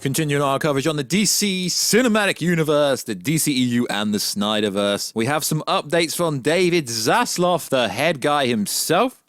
Continuing our coverage on the DC Cinematic Universe, the DCEU and the SnyderVerse, we have some updates from David Zaslav, the head guy himself.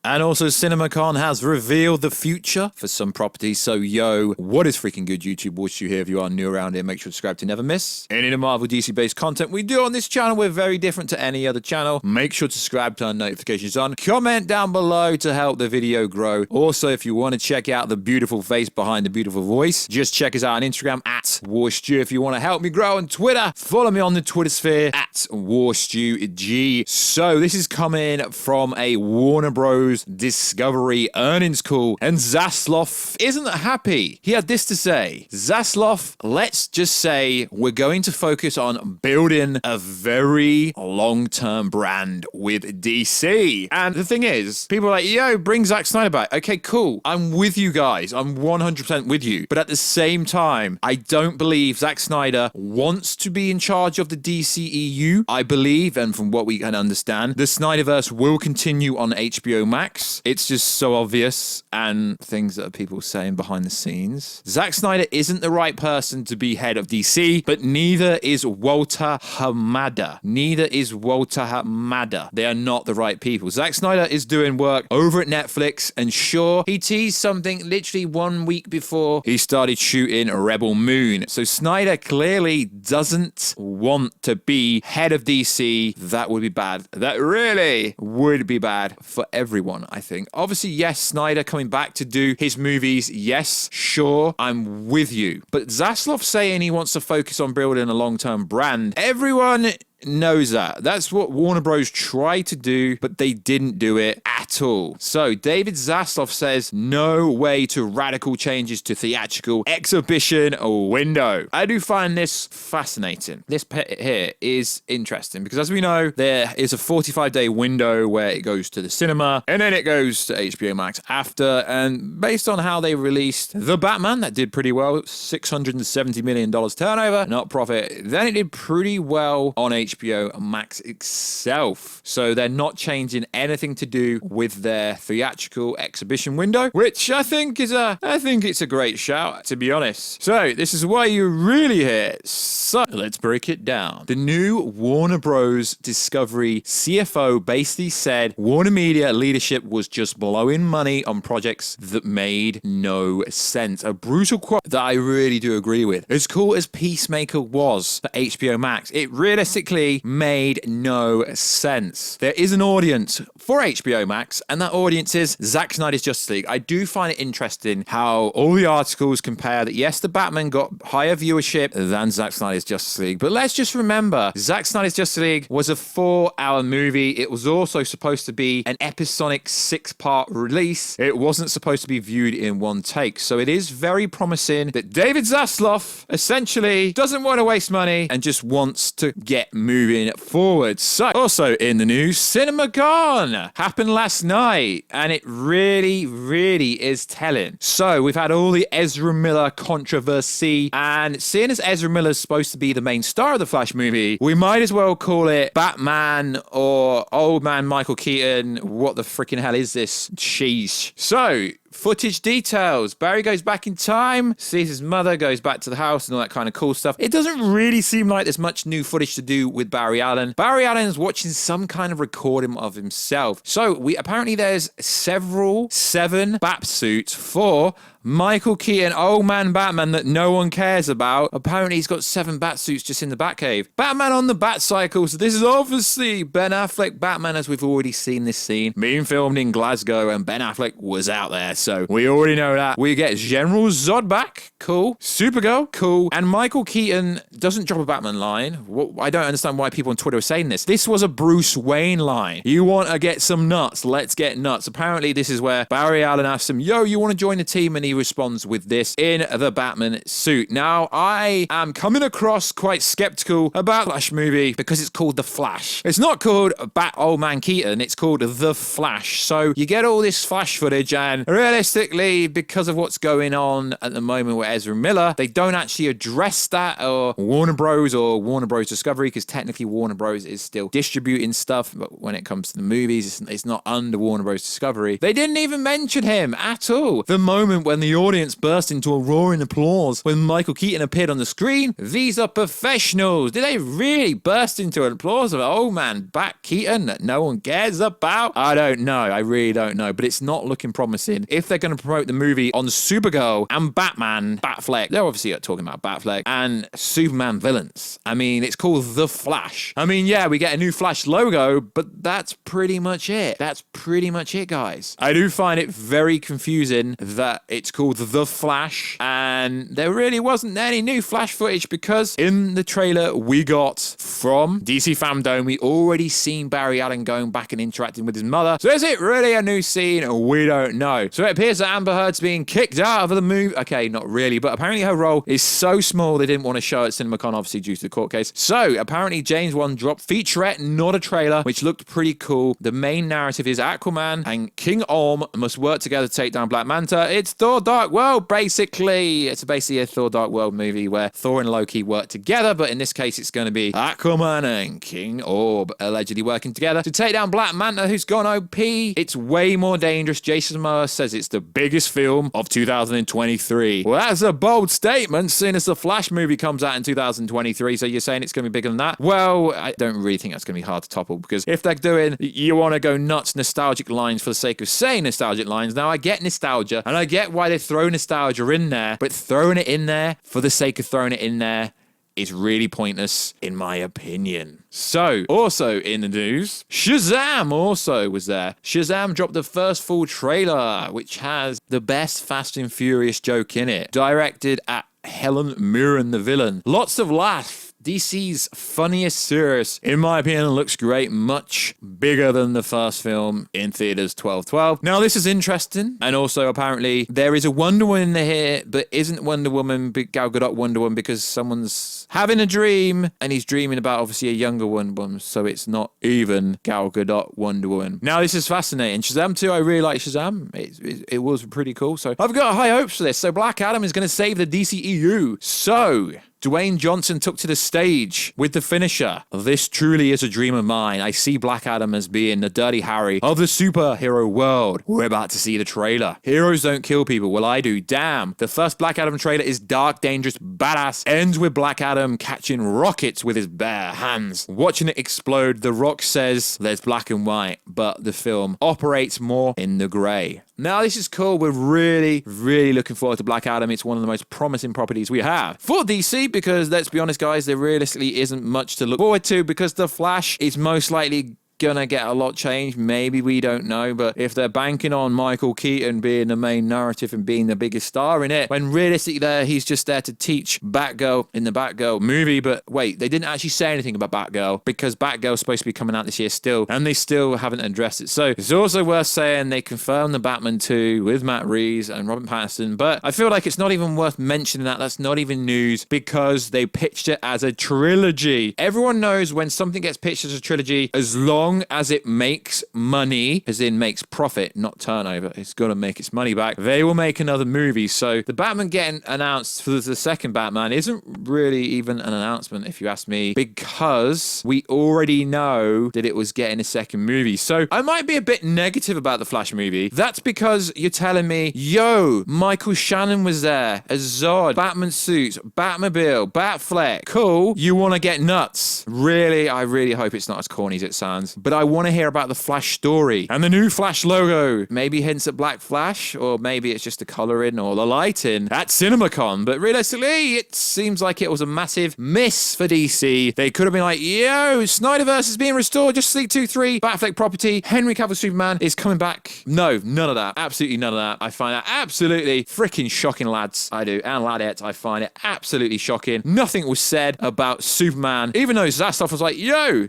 And also, CinemaCon has revealed the future for some properties. So, yo, what is freaking good, YouTube? Warstu here. If you are new around here, make sure to subscribe to never miss any of the Marvel DC-based content we do on this channel. We're very different to any other channel. Make sure to subscribe, turn notifications on. Comment down below to help the video grow. Also, if you want to check out the beautiful face behind the beautiful voice, just check us out on Instagram at Warstu. If you want to help me grow on Twitter, follow me on the Twitter sphere at WarstuG. So, this is coming from a Warner Bros. Discovery earnings call, and Zaslav isn't happy. He had this to say: Zaslav, let's just say we're going to focus on building a very long-term brand with DC. And the thing is, people are like, yo, bring Zack Snyder back. Okay, cool. I'm with you guys. I'm 100% with you. But at the same time, I don't believe Zack Snyder wants to be in charge of the DCEU. I believe, and from what we can understand, the SnyderVerse will continue on HBO Max. It's just so obvious, and things that people are saying behind the scenes. Zack Snyder isn't the right person to be head of DC, but neither is Walter Hamada. Neither is Walter Hamada. They are not the right people. Zack Snyder is doing work over at Netflix, and sure, he teased something literally 1 week before he started shooting Rebel Moon. So Snyder clearly doesn't want to be head of DC. That would be bad. That really would be bad for everyone, I think. Obviously, yes, Snyder coming back to do his movies. Yes, sure, I'm with you. But Zaslav saying he wants to focus on building a long-term brand, everyone knows that. That's what Warner Bros. Tried to do, but they didn't do it at all. So David Zaslav says no way to radical changes to theatrical exhibition window. I do find this fascinating. This here is interesting because, as we know, there is a 45-day window where it goes to the cinema and then it goes to HBO Max after. And based on how they released The Batman, that did pretty well, $670 million turnover, not profit. Then it did pretty well on HBO Max itself. So they're not changing anything to do with their theatrical exhibition window, which I think it's a great shout, to be honest. So this is why you're really here. So let's break it down. The new Warner Bros. Discovery CFO basically said Warner Media leadership was just blowing money on projects that made no sense. A brutal quote that I really do agree with. As cool as Peacemaker was for HBO Max, it realistically made no sense. There is an audience for HBO Max, and that audience is Zack Snyder's Justice League. I do find it interesting how all the articles compare that, yes, the Batman got higher viewership than Zack Snyder's Justice League, but let's just remember, Zack Snyder's Justice League was a 4-hour movie. It was also supposed to be an episodic 6-part release. It wasn't supposed to be viewed in one take. So it is very promising that David Zaslav essentially doesn't want to waste money and just wants to get moving forward. So, also in the news, CinemaCon happened last night, and it really, really is telling. So, we've had all the Ezra Miller controversy, and seeing as Ezra Miller is supposed to be the main star of the Flash movie, we might as well call it Batman or Old Man Michael Keaton. What the freaking hell is this? Sheesh. So, footage details. Barry goes back in time, sees his mother, goes back to the house and all that kind of cool stuff. It doesn't really seem like there's much new footage to do with Barry Allen. Barry Allen is watching some kind of recording of himself. So apparently there's 7 bat suits for Michael Keaton, Old Man Batman, that no one cares about. Apparently he's got 7 bat suits just in the Batcave. Batman on the bat cycle. So this is obviously Ben Affleck Batman, as we've already seen this scene being filmed in Glasgow, and Ben Affleck was out there. So we already know that. We get General Zod back. Cool. Supergirl. Cool. And Michael Keaton doesn't drop a Batman line. I don't understand why people on Twitter are saying this. This was a Bruce Wayne line. You want to get some nuts? Let's get nuts. Apparently this is where Barry Allen asks him, yo, you want to join the team? And he responds with this in the Batman suit. Now, I am coming across quite skeptical about the Flash movie because it's called The Flash. It's not called Old Man Keaton. It's called The Flash. So you get all this Flash footage, and realistically, because of what's going on at the moment with Ezra Miller, they don't actually address that, or Warner Bros. Or Warner Bros. Discovery, because technically Warner Bros. Is still distributing stuff, but when it comes to the movies, it's not under Warner Bros. Discovery. They didn't even mention him at all. The moment when and the audience burst into a roaring applause when Michael Keaton appeared on the screen. These are professionals. Did they really burst into an applause of old man back Keaton that no one cares about? I don't know. I really don't know. But it's not looking promising. If they're going to promote the movie on Supergirl and Batman, Batfleck, they're obviously talking about Batfleck, and Superman villains. I mean, it's called The Flash. I mean, yeah, we get a new Flash logo, but that's pretty much it. That's pretty much it, guys. I do find it very confusing that it's called The Flash, and there really wasn't any new Flash footage because in the trailer we got from DC Fandom, we already seen Barry Allen going back and interacting with his mother. So is it really a new scene? We don't know. So it appears that Amber Heard's being kicked out of the movie. Okay, not really, but apparently her role is so small they didn't want to show it at CinemaCon, obviously due to the court case. So apparently James Wan dropped featurette, not a trailer, which looked pretty cool. The main narrative is Aquaman and King Orm must work together to take down Black Manta. It's Thor Dark World, basically. It's basically a Thor Dark World movie where Thor and Loki work together, but in this case it's going to be Aquaman and King Orb allegedly working together to take down Black Manta, who's gone OP. It's way more dangerous. Jason Momoa says it's the biggest film of 2023. Well, that's a bold statement, seeing as the Flash movie comes out in 2023, so you're saying it's going to be bigger than that? Well, I don't really think that's going to be hard to topple, because if they're doing, you want to go nuts nostalgic lines for the sake of saying nostalgic lines, now I get nostalgia, and I get why they throw nostalgia in there, but throwing it in there for the sake of throwing it in there is really pointless, in my opinion. So, also in the news, Shazam also was there. Shazam dropped the first full trailer, which has the best Fast and Furious joke in it, directed at Helen Mirren, the villain. Lots of laughs. DC's funniest series, in my opinion, looks great, much bigger than the first film in theaters 12/12. Now, this is interesting, and also apparently there is a Wonder Woman in here, but isn't Wonder Woman Gal Gadot Wonder Woman, because someone's having a dream, and he's dreaming about obviously a younger Wonder Woman, so it's not even Gal Gadot Wonder Woman. Now, this is fascinating. Shazam 2, I really like Shazam. It was pretty cool, so I've got high hopes for this. So Black Adam is going to save the DCEU. So Dwayne Johnson took to the stage with the finisher. This truly is a dream of mine. I see Black Adam as being the Dirty Harry of the superhero world. We're about to see the trailer. Heroes don't kill people. Well, I do. Damn. The first Black Adam trailer is dark, dangerous, badass. Ends with Black Adam catching rockets with his bare hands. Watching it explode, The Rock says there's black and white, but the film operates more in the grey. Now, this is cool. We're really, really looking forward to Black Adam. It's one of the most promising properties we have for DC, because let's be honest, guys, there realistically isn't much to look forward to, because The Flash is most likely gonna get a lot changed. Maybe, we don't know, but if they're banking on Michael Keaton being the main narrative and being the biggest star in it, when realistically there he's just there to teach Batgirl in the Batgirl movie. But wait, they didn't actually say anything about Batgirl, because Batgirl's supposed to be coming out this year still, and they still haven't addressed it. So it's also worth saying they confirmed the Batman 2 with Matt Reeves and Robert Pattinson, but I feel like it's not even worth mentioning that. That's not even news, because they pitched it as a trilogy. Everyone knows when something gets pitched as a trilogy, as long as it makes money, as in makes profit, not turnover, it's got to make its money back, they will make another movie. So the Batman getting announced for the second Batman isn't really even an announcement, if you ask me, because we already know that it was getting a second movie. So I might be a bit negative about the Flash movie. That's because you're telling me, yo, Michael Shannon was there as Zod, Batman suits, Batmobile, Batfleck, cool, you want to get nuts. Really, I really hope it's not as corny as it sounds, but I want to hear about the Flash story and the new Flash logo. Maybe hints at Black Flash, or maybe it's just the coloring or the lighting at CinemaCon. But realistically, it seems like it was a massive miss for DC. They could have been like, yo, SnyderVerse is being restored, Justice League 2-3, Batfleck property, Henry Cavill Superman is coming back. No, none of that. Absolutely none of that. I find that absolutely freaking shocking, lads. I do. And ladettes, I find it absolutely shocking. Nothing was said about Superman, even though Zaslav was like, yo,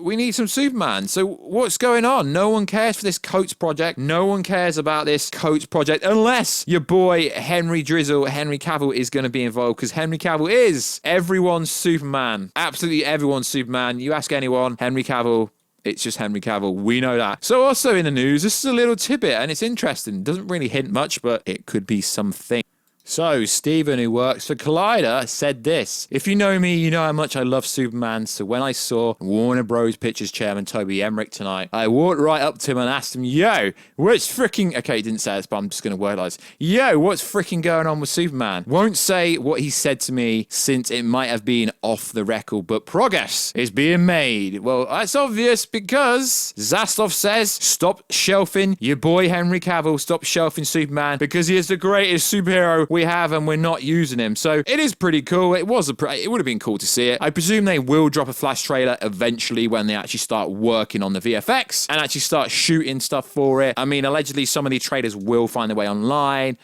we need some Superman. So what's going on? No one cares for this Coates project. No one cares about this Coates project unless your boy Henry Cavill is going to be involved, because Henry Cavill is everyone's Superman. Absolutely everyone's Superman. You ask anyone, Henry Cavill, it's just Henry Cavill. We know that. So also in the news, this is a little tidbit, and it's interesting. It doesn't really hint much, but it could be something. So, Stephen, who works for Collider, said this. If you know me, you know how much I love Superman, so when I saw Warner Bros. Pictures chairman Toby Emmerich tonight, I walked right up to him and asked him, yo, what's freaking... Okay, he didn't say this, but I'm just going to wordlize. Yo, what's freaking going on with Superman? Won't say what he said to me since it might have been off the record, but progress is being made. Well, that's obvious because Zaslav says, stop shelving your boy Henry Cavill, stop shelving Superman because he is the greatest superhero we have and we're not using him. So it is pretty cool. It would have been cool to see it. I presume they will drop a Flash trailer eventually when they actually start working on the VFX and actually start shooting stuff for it. I mean, allegedly some of these trailers will find their way online,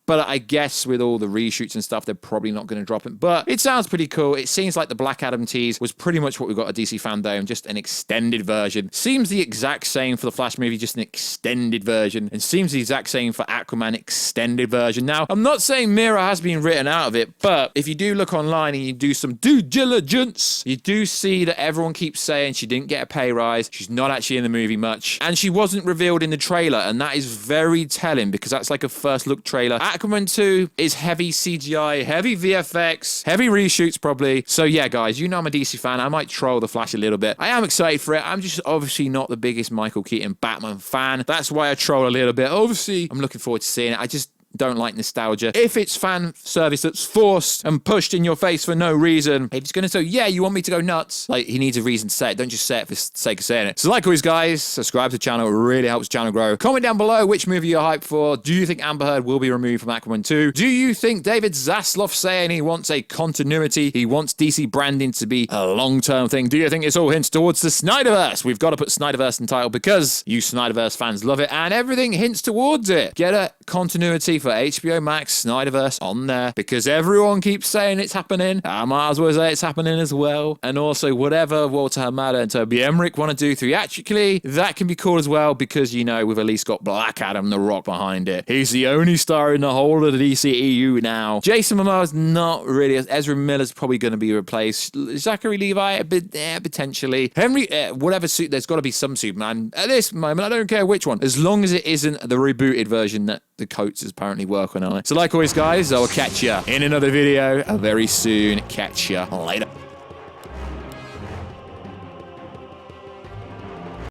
but I guess with all the reshoots and stuff, they're probably not going to drop it. But it sounds pretty cool. It seems like the Black Adam tease was pretty much what we got at DC Fandom, just an extended version. Seems the exact same for the Flash movie, just an extended version. And seems the exact same for Aquaman, extended version. Now, I'm not saying Mera has been written out of it, but if you do look online and you do some due diligence, you do see that everyone keeps saying she didn't get a pay rise. She's not actually in the movie much. And she wasn't revealed in the trailer. And that is very telling because that's like a first look trailer. Aquaman 2 is heavy CGI, heavy VFX, heavy reshoots probably. So yeah, guys, you know I'm a DC fan. I might troll the Flash a little bit. I am excited for it. I'm just obviously not the biggest Michael Keaton Batman fan. That's why I troll a little bit. Obviously, I'm looking forward to seeing it. I just don't like nostalgia. If it's fan service that's forced and pushed in your face for no reason, if it's going to say, yeah, you want me to go nuts, like, he needs a reason to say it. Don't just say it for the sake of saying it. So like always, guys, subscribe to the channel. It really helps the channel grow. Comment down below which movie you're hyped for. Do you think Amber Heard will be removed from Aquaman 2? Do you think David Zaslav saying he wants a continuity, he wants DC branding to be a long-term thing? Do you think it's all hints towards the SnyderVerse? We've got to put SnyderVerse in the title because you SnyderVerse fans love it and everything hints towards it. Get a continuity for HBO Max, SnyderVerse on there because everyone keeps saying it's happening. I might as well say it's happening as well. And also whatever Walter Hamada and Toby Emmerich want to do theatrically, that can be cool as well because, you know, we've at least got Black Adam the Rock behind it. He's the only star in the whole of the DCEU now. Jason Momoa's not really. Ezra Miller's probably going to be replaced. Zachary Levi, a bit, potentially. Henry, whatever suit, there's got to be some Superman. At this moment, I don't care which one. As long as it isn't the rebooted version that the Coates is apparently working on it. So like always, guys, I'll catch ya in another video very soon. Catch ya later.